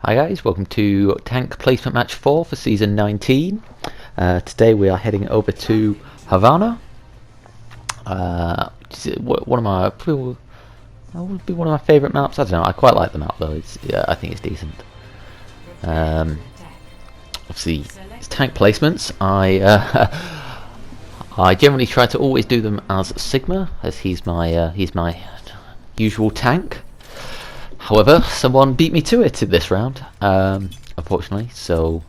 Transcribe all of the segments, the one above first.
Hi guys, welcome to Tank Placement Match 4 for Season 19. Today we are heading over to Havana. Which is one of my would be one of my favourite maps. I don't know, I quite like the map though. I think it's decent. Obviously, it's tank placements. I generally try to always do them as Sigma, as he's my usual tank. However, someone beat me to it in this round, unfortunately, so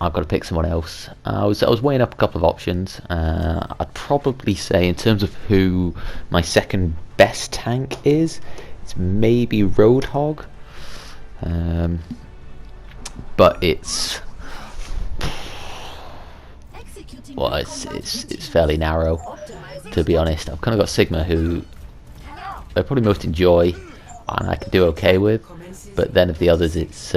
I've got to pick someone else. I was weighing up a couple of options. I'd probably say, in terms of who my second best tank is, it's maybe Roadhog, but it's fairly narrow, to be honest. I've kind of got Sigma, who I probably most enjoy and I can do okay with, but then of the others, it's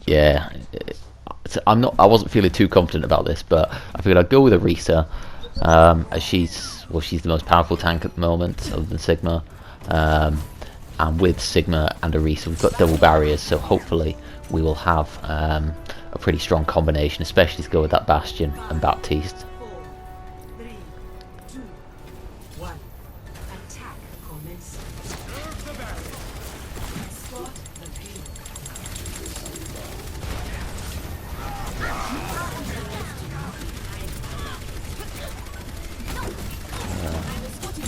yeah, I wasn't feeling too confident about this, but I figured I'd go with Arisa, as she's the most powerful tank at the moment, other than Sigma, and with Sigma and Arisa we've got double barriers, so hopefully we will have a pretty strong combination, especially to go with that Bastion and Baptiste.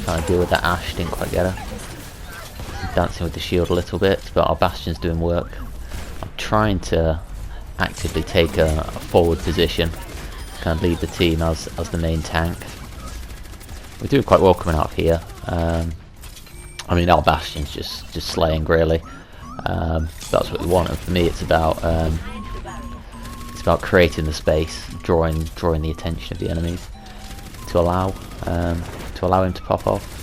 Trying to deal with that Ashe, didn't quite get her. Dancing with the shield a little bit, but our Bastion's doing work. I'm trying to actively take a forward position, kind of lead the team as the main tank. We're doing quite well coming out of here. I mean, our Bastion's just slaying really. That's what we want, and for me it's about creating the space, drawing the attention of the enemies to allow him to pop off.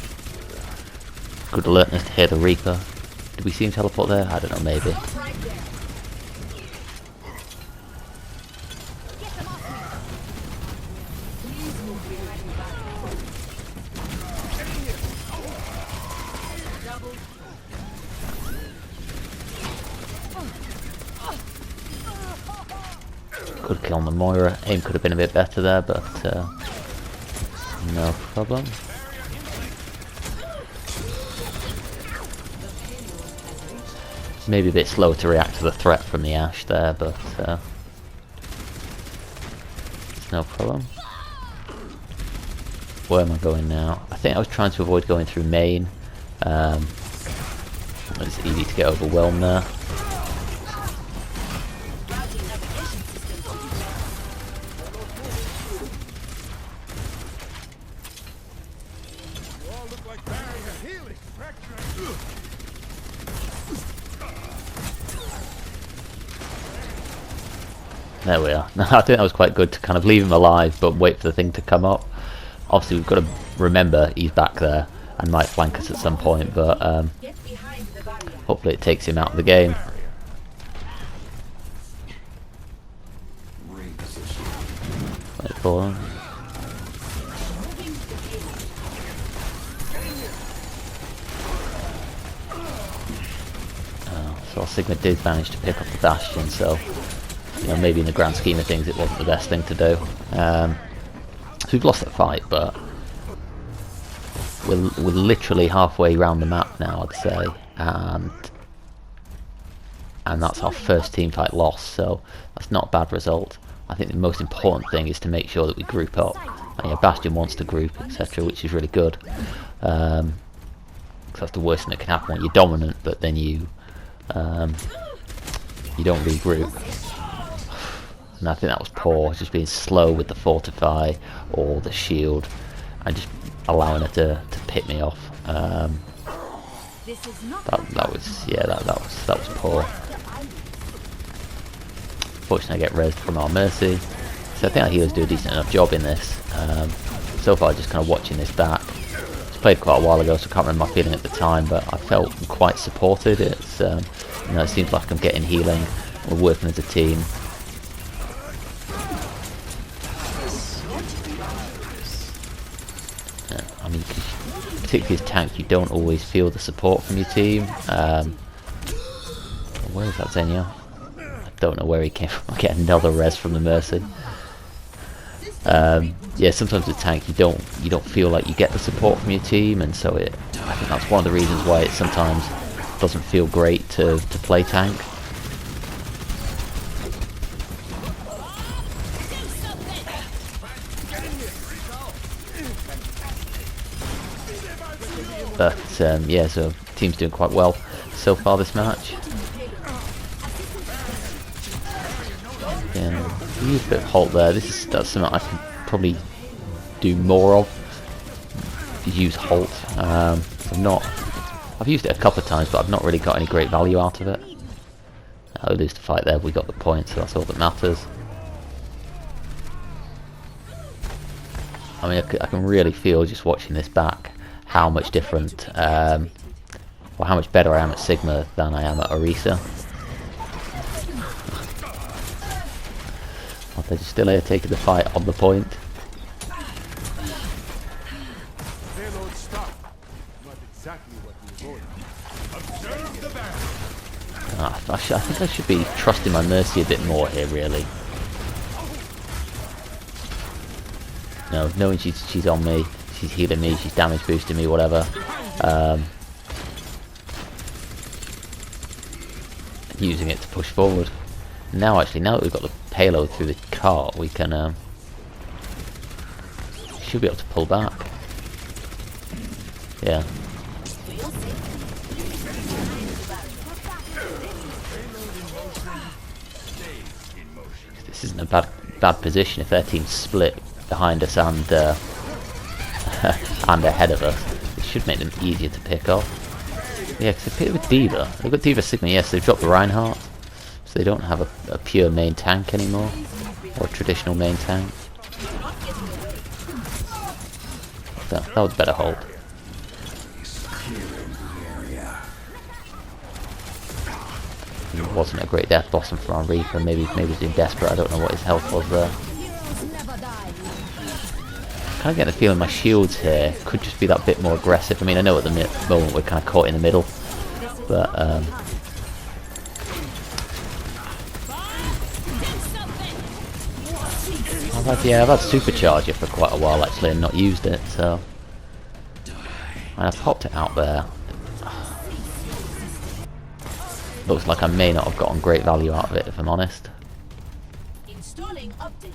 Good alertness to hear the Reaper. Did we see him teleport there? I don't know, maybe. Good kill on the Moira. Aim could have been a bit better there, but no problem. Maybe a bit slow to react to the threat from the Ashe there, but it's no problem. Where am I going now? I think I was trying to avoid going through main. It's easy to get overwhelmed there. There we are. I think that was quite good to kind of leave him alive but wait for the thing to come up. Obviously we've got to remember he's back there and might flank us at some point, but hopefully it takes him out of the game. Wait for him. So our Sigma did manage to pick up the Bastion, so you know, maybe in the grand scheme of things it wasn't the best thing to do. So we've lost that fight, but we're literally halfway around the map now, I'd say, and that's our first team fight loss, so that's not a bad result. I think the most important thing is to make sure that we group up. And, yeah, Bastion wants to group, etc., which is really good. Cause that's the worst thing that can happen when you're dominant, but then you don't regroup. And I think that was poor, just being slow with the fortify or the shield and just allowing it to pit me off. That was poor. Fortunately I get rezzed from our Mercy, so I think our healers do a decent enough job in this. So far just kind of watching this back. It's played quite a while ago, so I can't remember my feeling at the time, but I felt quite supported. It's you know, it seems like I'm getting healing, we're working as a team. I mean, particularly as tank, you don't always feel the support from your team. Where is that Xenia? I don't know where he came from. I get another res from the Mercy. Yeah, sometimes with tank you don't feel like you get the support from your team, and so I think that's one of the reasons why it sometimes doesn't feel great to play tank. But yeah, so team's doing quite well so far this match. Yeah, use a bit of halt there. That's something I can probably do more of. Use halt. I've used it a couple of times, but I've not really got any great value out of it. We lose the fight there. We got the point, so that's all that matters. I mean, I can really feel just watching this back how much different, or how much better I am at Sigma than I am at Orisa. They're just still here taking the fight on the point. I think I should be trusting my Mercy a bit more here, really. No, knowing she's on me, she's healing me, she's damage boosting me, whatever. Using it to push forward. Now that we've got the payload through the cart, we can should be able to pull back. Yeah. This isn't a bad position if their team's split behind us and and ahead of us. It should make them easier to pick off. Yeah, because they pick with D.Va. They've got D.Va Sigma, yes, they've dropped the Reinhardt. So they don't have a pure main tank anymore, or a traditional main tank. That was better hold. It wasn't a great death blossom from our Reaper. Maybe he's being desperate. I don't know what his health was there. I kind of get the feeling my shields here could just be that bit more aggressive. I mean, I know at the moment we're kind of caught in the middle, but I've had Supercharger for quite a while actually and not used it, so I popped it out there. Looks like I may not have gotten great value out of it, if I'm honest. Installing updates.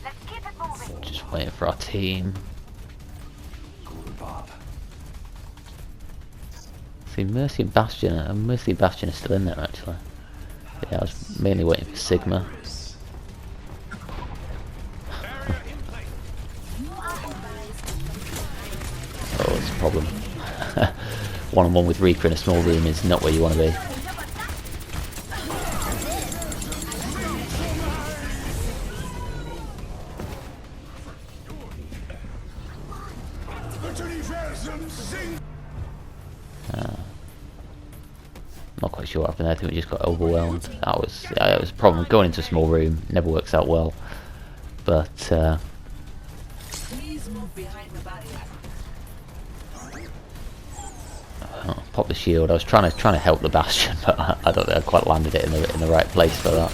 Let's keep it moving. Just waiting for our team. See, Mercy and Bastion is still in there actually. Yeah, I was mainly waiting for Sigma. Oh, it's a problem. One-on-one with Reaper in a small room is not where you want to be. Not quite sure what happened there. I think we just got overwhelmed. That was a problem. Going into a small room never works out well. But pop the shield. I was trying to help the Bastion, but I don't think I quite landed it in the right place for that.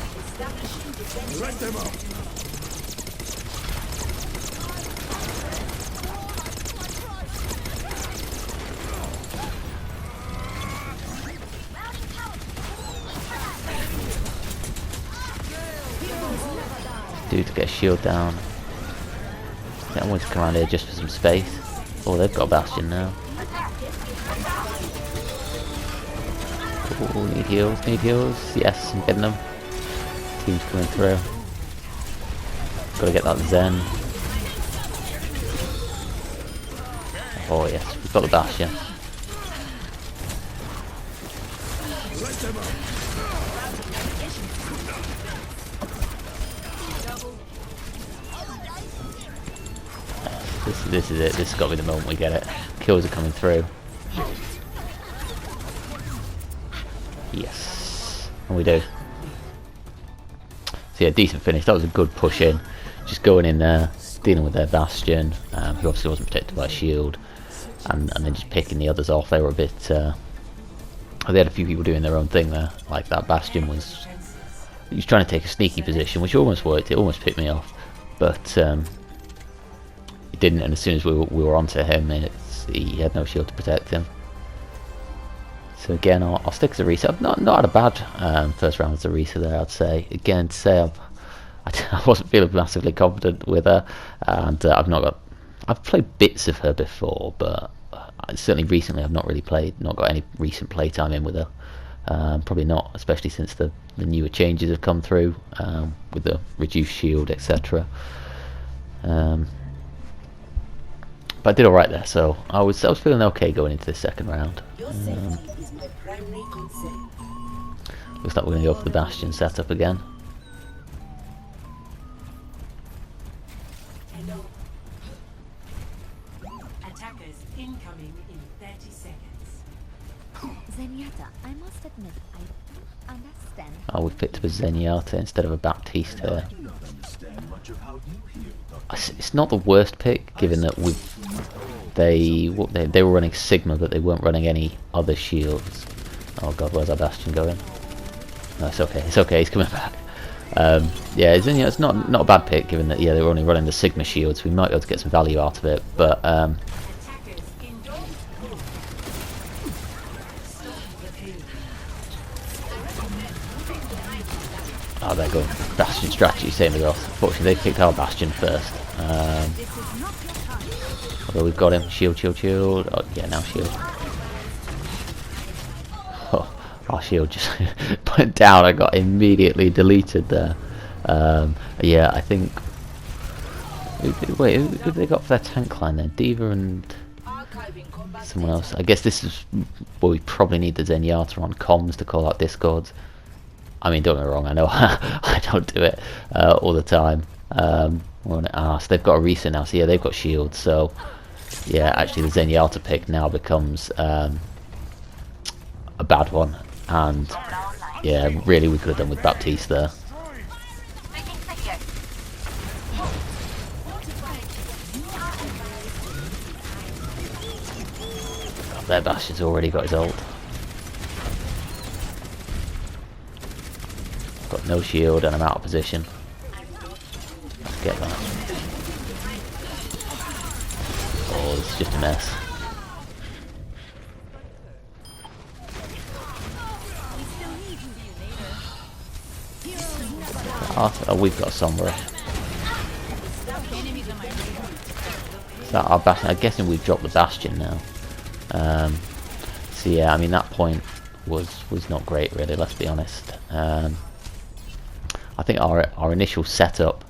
Dude, to get a shield down. I want to come around here just for some space. Oh, they've got a Bastion now. Oh, need heals. Yes, I'm getting them. Team's coming through. Gotta get that Zen. Oh yes, we've got the Bastion. This is it. This has got to be the moment we get it. Kills are coming through. Yes, and we do. So yeah, decent finish. That was a good push in. Just going in there, dealing with their Bastion, who obviously wasn't protected by a shield, and then just picking the others off. They were a bit... they had a few people doing their own thing there. Like that Bastion was... He was trying to take a sneaky position, which almost worked. It almost picked me off. But it didn't, and as soon as we were onto him, he had no shield to protect him. So again, I'll stick as a reset. Not had a bad first round as a reset there, I'd say. Again, to say I wasn't feeling massively confident with her, and I've played bits of her before, but certainly recently I've not got any recent playtime in with her. Probably not, especially since the newer changes have come through with the reduced shield, etc. But I did alright there, so I was feeling okay going into this second round. Looks like we're going to go for the Bastion setup again. Attackers incoming in 30 seconds. Zenyatta, I must admit, I don't understand. Oh, we've picked up a Zenyatta instead of a Baptiste here. It's not the worst pick, given that they were running Sigma, but they weren't running any other shields. Oh god, where's our Bastion going? No, it's okay, he's coming back. Yeah, it's not a bad pick, given that they were only running the Sigma shields. We might be able to get some value out of it, but oh, there you go. Bastion strategy, same as us. Unfortunately, they picked our Bastion first. Although we've got him. Shield. Oh, yeah, now shield. Oh, our shield just went down. I got immediately deleted there. Yeah, I think... Wait, who have they got for their tank line then? Diva and someone else. I guess this is where we probably need the Zenyatta on comms to call out discords. I mean, don't get me wrong, I know I don't do it all the time. We're on it. So they've got a reset now, so yeah, they've got shields. So yeah, actually the Zenyatta pick now becomes a bad one. And yeah, really we could have done with Baptiste there. God, their Bastion's already got his ult. Got no shield and I'm out of position. Let's get that. Oh, it's just a mess. Oh, we've got Sombra. Is that our Bastion? I'm guessing we've dropped the Bastion now. So yeah, I mean that point was not great really, let's be honest. I think our initial setup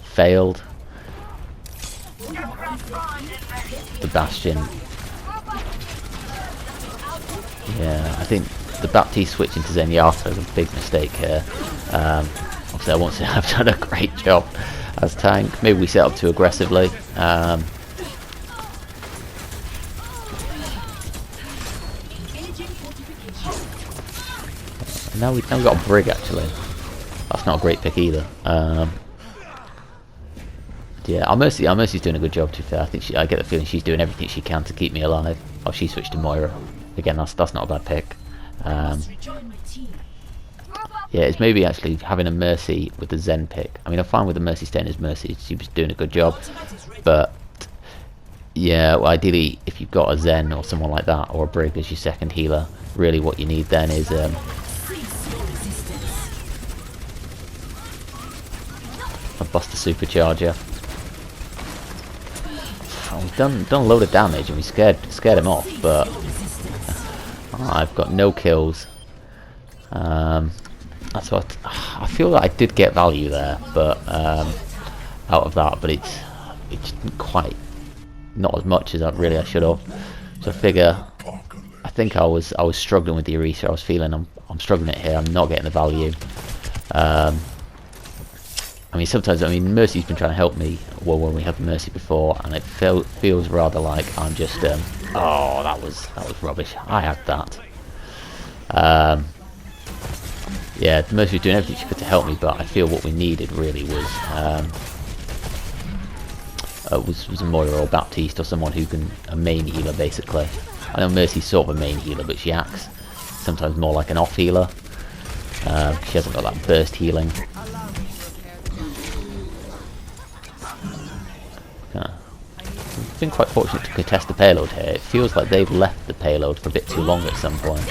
failed. The Bastion. Yeah, I think the Baptiste switching to Zenyatta is a big mistake here. Obviously I won't say I've done a great job as tank. Maybe we set up too aggressively. Now we've got a Brig actually. That's not a great pick either. Yeah, our Mercy's doing a good job, to be fair. I get the feeling she's doing everything she can to keep me alive. Oh, she switched to Moira. Again, that's not a bad pick. Yeah, it's maybe actually having a Mercy with the Zen pick. I mean, I'm fine with the Mercy staying as Mercy. She was doing a good job. But yeah, well, ideally, if you've got a Zen or someone like that, or a Brig as your second healer, really what you need then is a Buster Supercharger. Oh, we've done a load of damage and we scared him off, but I've got no kills. That's what I feel that I did get value there, but out of that, but it's quite not as much as I should have. So I figure I think I was struggling with the Orisa. I was feeling I'm struggling it here. I'm not getting the value. I mean, sometimes, Mercy's been trying to help me when we had the Mercy before, and it feels rather like I'm just, oh, that was rubbish. I had that. Yeah, the Mercy was doing everything she could to help me, but I feel what we needed really was a Moira or Baptiste or someone who can a main healer basically. I know Mercy's sort of a main healer, but she acts sometimes more like an off healer. She hasn't got that burst healing. I've been quite fortunate to contest the payload here. It feels like they've left the payload for a bit too long at some point.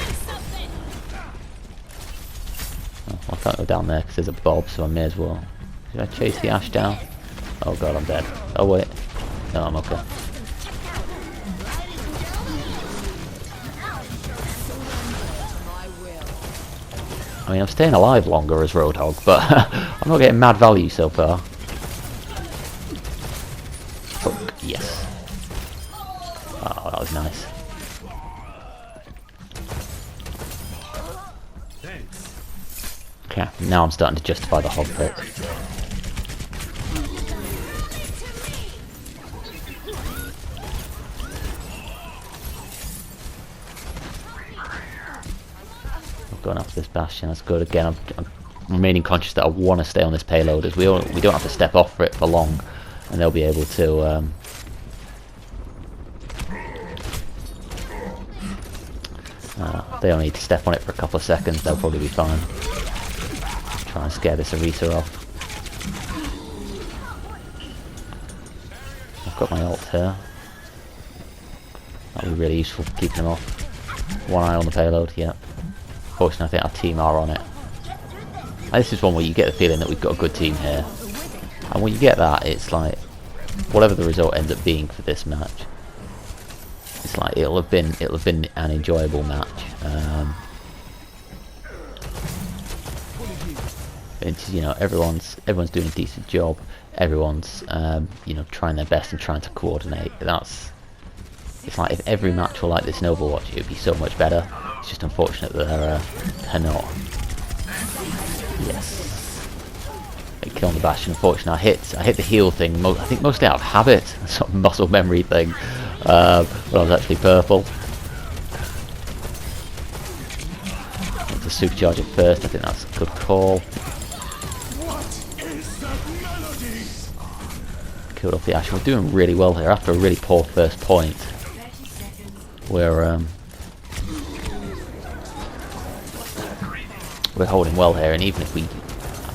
Oh, I can't go down there because there's a Bob, so I may as well. Should I chase the Ash down? Oh god, I'm dead. Oh wait. No, I'm okay. I mean, I'm staying alive longer as Roadhog, but I'm not getting mad value so far. Fuck, yes. Oh, that was nice. Okay, now I'm starting to justify the hog pick. Going after this Bastion, that's good. Again, I'm remaining conscious that I want to stay on this payload, as we don't have to step off for it for long, and they'll be able to they only need to step on it for a couple of seconds, they'll probably be fine. Try and scare this Arita off. I've got my ult here. That'll be really useful for keeping them off. One eye on the payload, yep. Fortunately, I think our team are on it. And this is one where you get the feeling that we've got a good team here. And when you get that, it's like, whatever the result ends up being for this match, it's like it'll have been an enjoyable match. It's, you know, everyone's doing a decent job. Everyone's you know, trying their best and trying to coordinate. It's like if every match were like this in Overwatch, it would be so much better. It's just unfortunate that they're not. Yes. Killing the Bastion. Unfortunately, I hit the heal thing. I think mostly out of habit, sort of muscle memory thing. When I was actually purple. To supercharge it first. I think that's a good call. Killed off the Ash. We're doing really well here after a really poor first point. We're holding well here, and even if we,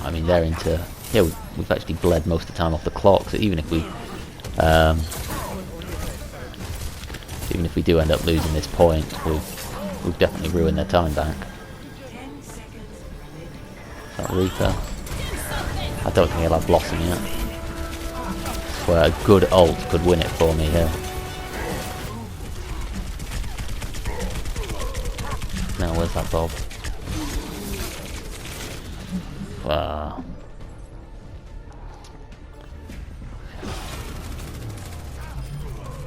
I mean, they're into, yeah, we've actually bled most of the time off the clock, so even if we do end up losing this point, we've definitely ruined their time bank. That Reaper, I don't think he'll have Blossom yet. Where a good ult could win it for me here. Now where's that Bob? Wow.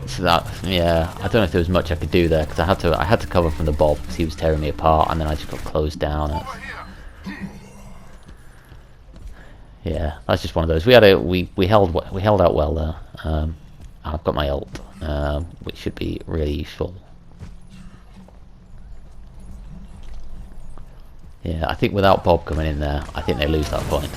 So that, yeah, I don't know if there was much I could do there, because I had to cover from the Bob because he was tearing me apart, and then I just got closed down. Yeah, that's just one of those. We held out well there. I've got my ult, which should be really useful. Yeah, I think without Bob coming in there, I think they lose that point.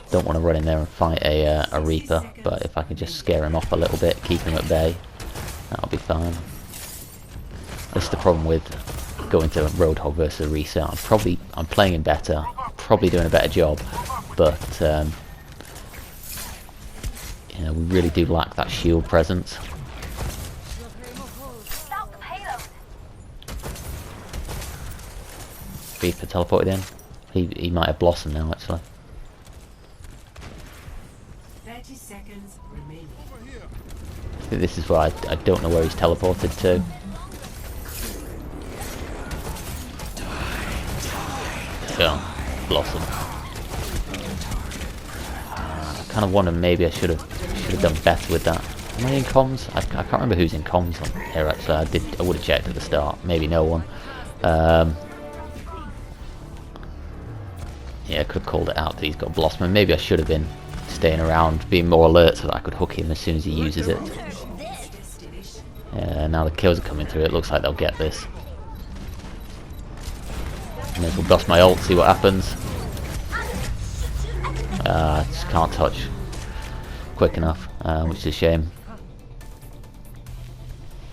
Don't want to run in there and fight a Reaper, but if I can just scare him off a little bit, keep him at bay, that'll be fine. That's the problem with going to Roadhog versus Arita. I'm playing him better, probably doing a better job, but you know, we really do lack that shield presence. Reaper teleported in. He might have Blossom now, actually. 30 seconds remaining. I think this is where I don't know where he's teleported to. Go, Blossom. I kind of wonder, maybe I should have done better with that. Am I in comms? I can't remember who's in comms on here actually. I would have checked at the start. Maybe no one. Yeah, I could have called it out that he's got Blossom. Maybe I should have been staying around, being more alert so that I could hook him as soon as he uses it. Yeah, now the kills are coming through, it looks like they'll get this. May as well bust my ult, see what happens. Just can't touch quick enough, which is a shame.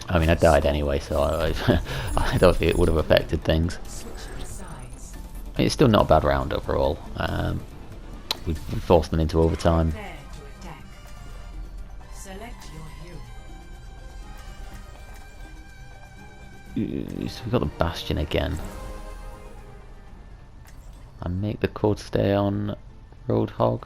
I mean, I died anyway, so I don't think it would have affected things. I mean, it's still not a bad round overall. We forced them into overtime. Prepare to attack. Select your hero. So we've got the Bastion again. I make the cord stay on Roadhog.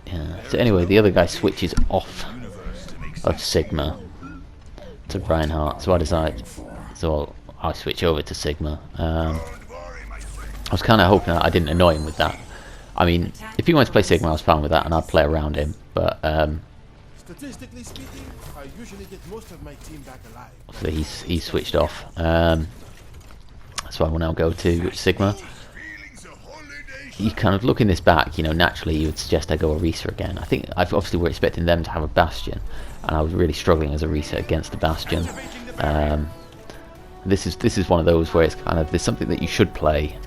Yeah. So anyway, the other guy switches off of Sigma to Reinhardt, so I decide. So I switch over to Sigma. I was kind of hoping that I didn't annoy him with that. I mean, if he wanted to play Sigma, I was fine with that, and I'd play around him. But statistically speaking, I usually get most of my team back alive. so he's switched off. So I will now go to Sigma. You kind of looking this back, you know, naturally you would suggest I go Orisa again. I think obviously we're expecting them to have a Bastion, and I was really struggling as Orisa against the Bastion. This is one of those where it's kind of, there's something that you should play,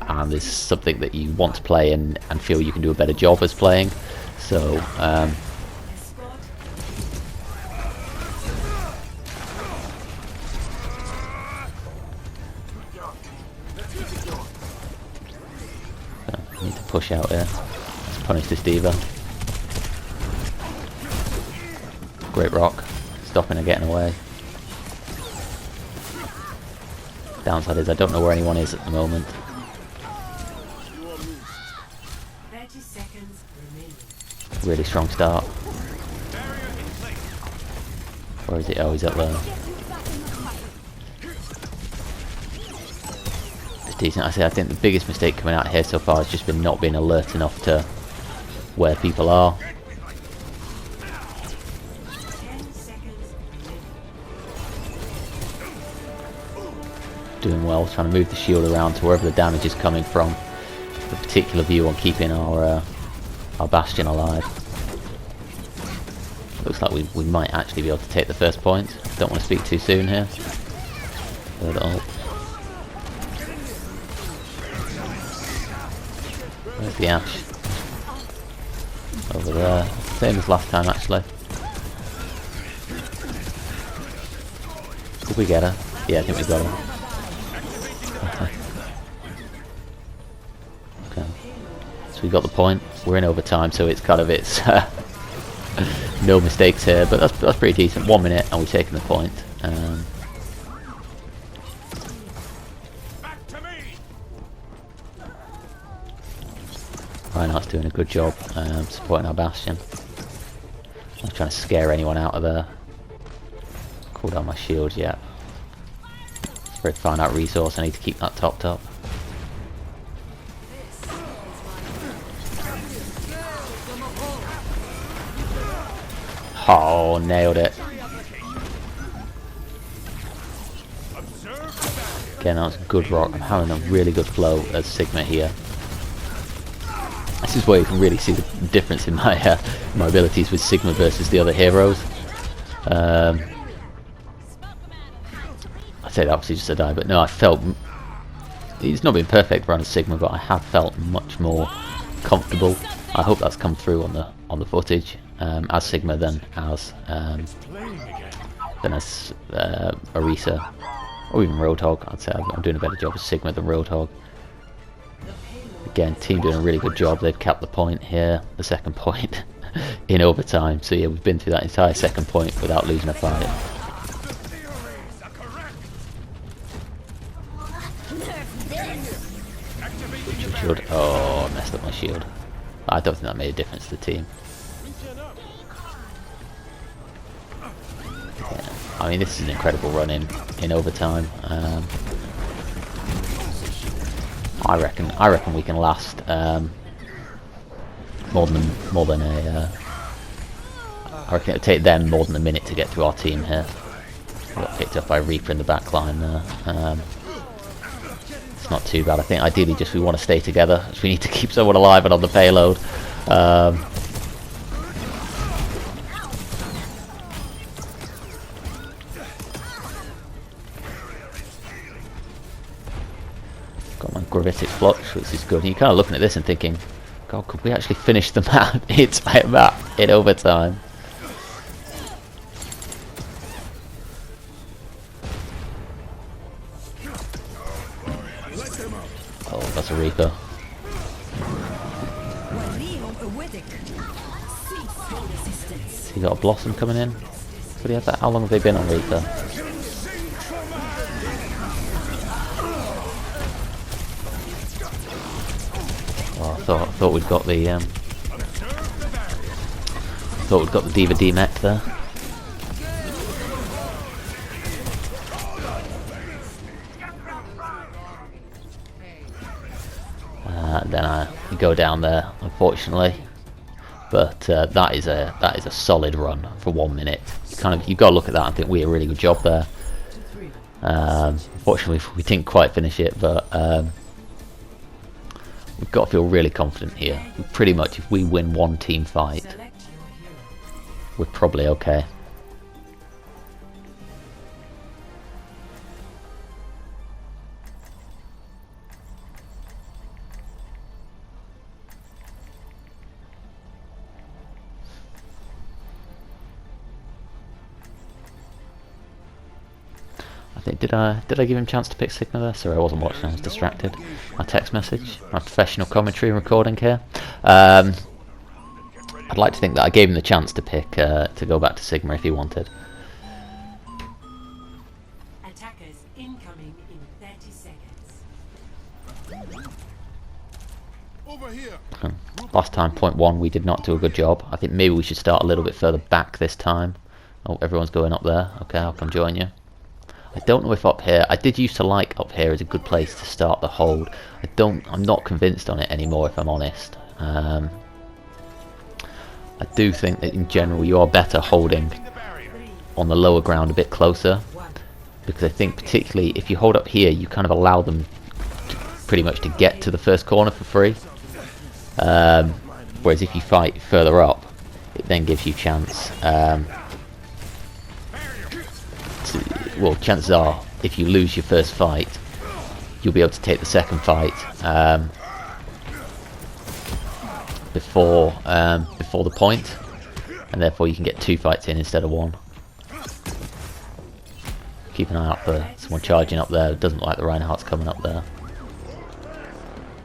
and there's something that you want to play and feel you can do a better job as playing. So need to push out here. Let's punish this diva. Great rock, stopping her getting away. Downside is I don't know where anyone is at the moment. 30 seconds remaining. Really strong start. Where is it? Oh, he's up there. It's decent. I think the biggest mistake coming out here so far has just been not being alert enough to where people are. 10 seconds remaining. Doing well, trying to move the shield around to wherever the damage is coming from. A particular view on keeping our Bastion alive. Looks like we might actually be able to take the first point. Don't want to speak too soon here. Third ult. Where's the Ash? Over there. Same as last time actually. Did we get her? Yeah, I think we got her. Okay. So we got the point. We're in overtime, so it's kind of no mistakes here, but that's pretty decent. 1 minute and we've taken the point. Reinhardt's doing a good job supporting our Bastion. I'm not trying to scare anyone out of there. Cool down my shield yet. Let's find out resource. I need to keep that topped up. Oh, nailed it. Again, that's a good rock. I'm having a really good flow as Sigma here. This is where you can really see the difference in my my abilities with Sigma versus the other heroes. I'd say that obviously just a die, but no, I felt it's not been perfect running Sigma, but I have felt much more comfortable. I hope that's come through on the footage as Sigma than as Orisa or even Roadhog. I'd say I'm doing a better job as Sigma than Roadhog. Again, team doing a really good job. They've capped the point here, the second point in overtime. So yeah, we've been through that entire second point without losing a fight. Shield. Oh, I messed up my shield. I don't think that made a difference to the team. Yeah. I mean, this is an incredible run in overtime. I reckon we can last more than a. I reckon it'll take them more than a minute to get through our team here. We got picked up by Reaper in the back line there. It's not too bad. I think ideally just we want to stay together, as we need to keep someone alive and on the payload. Got my gravitic flux, which is good. And you're kind of looking at this and thinking, God, could we actually finish the map in overtime? Oh, that's a Reaper. You got a Blossom coming in? But he had that. How long have they been on Reaper? Oh, I thought we'd got the Diva D mech there. Then I go down there, unfortunately. But that is a solid run for 1 minute. You've got to look at that and think we did a really good job there. Unfortunately, we didn't quite finish it, but we've got to feel really confident here. Pretty much, if we win one team fight, we're probably okay. I think did I give him a chance to pick Sigma there? Sorry, I wasn't watching. I was distracted. My text message, my professional commentary and recording here. I'd like to think that I gave him the chance to pick to go back to Sigma if he wanted. Attackers incoming in 30 seconds. Over here. Last time, point 1, we did not do a good job. I think maybe we should start a little bit further back this time. Oh, everyone's going up there. Okay, I'll come join you. I don't know if up here, I did used to like up here as a good place to start the hold. I'm not convinced on it anymore, if I'm honest. I do think that in general you are better holding on the lower ground a bit closer, because I think particularly if you hold up here, you kind of allow them pretty much to get to the first corner for free. Whereas if you fight further up, it then gives you chance. Well, chances are, if you lose your first fight, you'll be able to take the second fight before the point, and therefore you can get 2 fights in instead of 1. Keep an eye out for someone charging up there. It doesn't look like the Reinhardt's coming up there.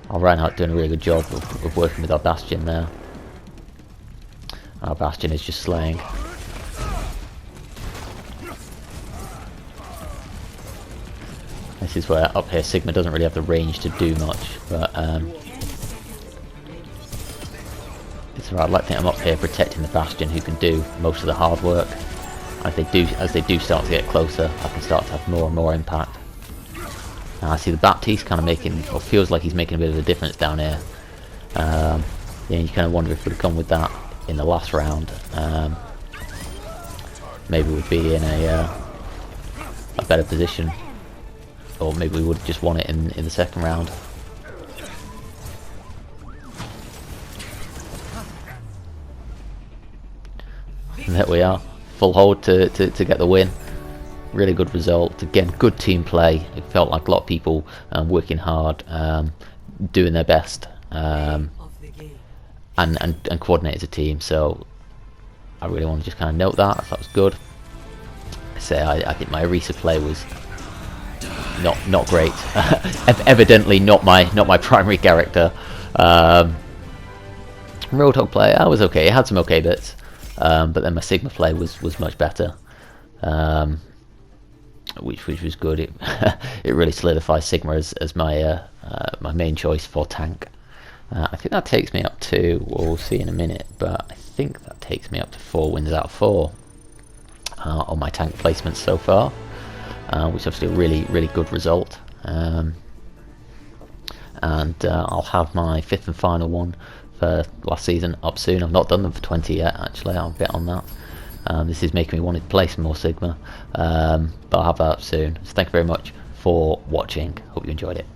Our Reinhardt doing a really good job of working with our Bastion there. Our Bastion is just slaying. This is where up here Sigma doesn't really have the range to do much, but it's alright. I like to think I'm up here protecting the Bastion, who can do most of the hard work. As they do start to get closer, I can start to have more and more impact. Now I see the Baptiste kind of making, or feels like he's making a bit of a difference down here. Yeah, you kind of wonder if we'd have come with that in the last round. Maybe we'd be in a better position. Or maybe we would have just won it in the second round. And there we are. Full hold to get the win. Really good result. Again, good team play. It felt like a lot of people working hard, doing their best, and coordinate as a team. So I really want to just kind of note that. I thought it was good. I think my Orisa play was not great. Evidently not my primary character. Roadhog play, I was okay. It had some okay bits, but then my Sigma play was much better, which was good. It really solidifies Sigma as my my main choice for tank. I think that takes me up to, well, we'll see in a minute, but I think that takes me up to 4 wins out of 4 on my tank placements so far. Which is obviously a really good result, and I'll have my 5th and final one for last season up soon. I've not done them for 20 yet, actually. I'll bet on that. This is making me want to play some more Sigma, but I'll have that up soon. So thank you very much for watching. Hope you enjoyed it.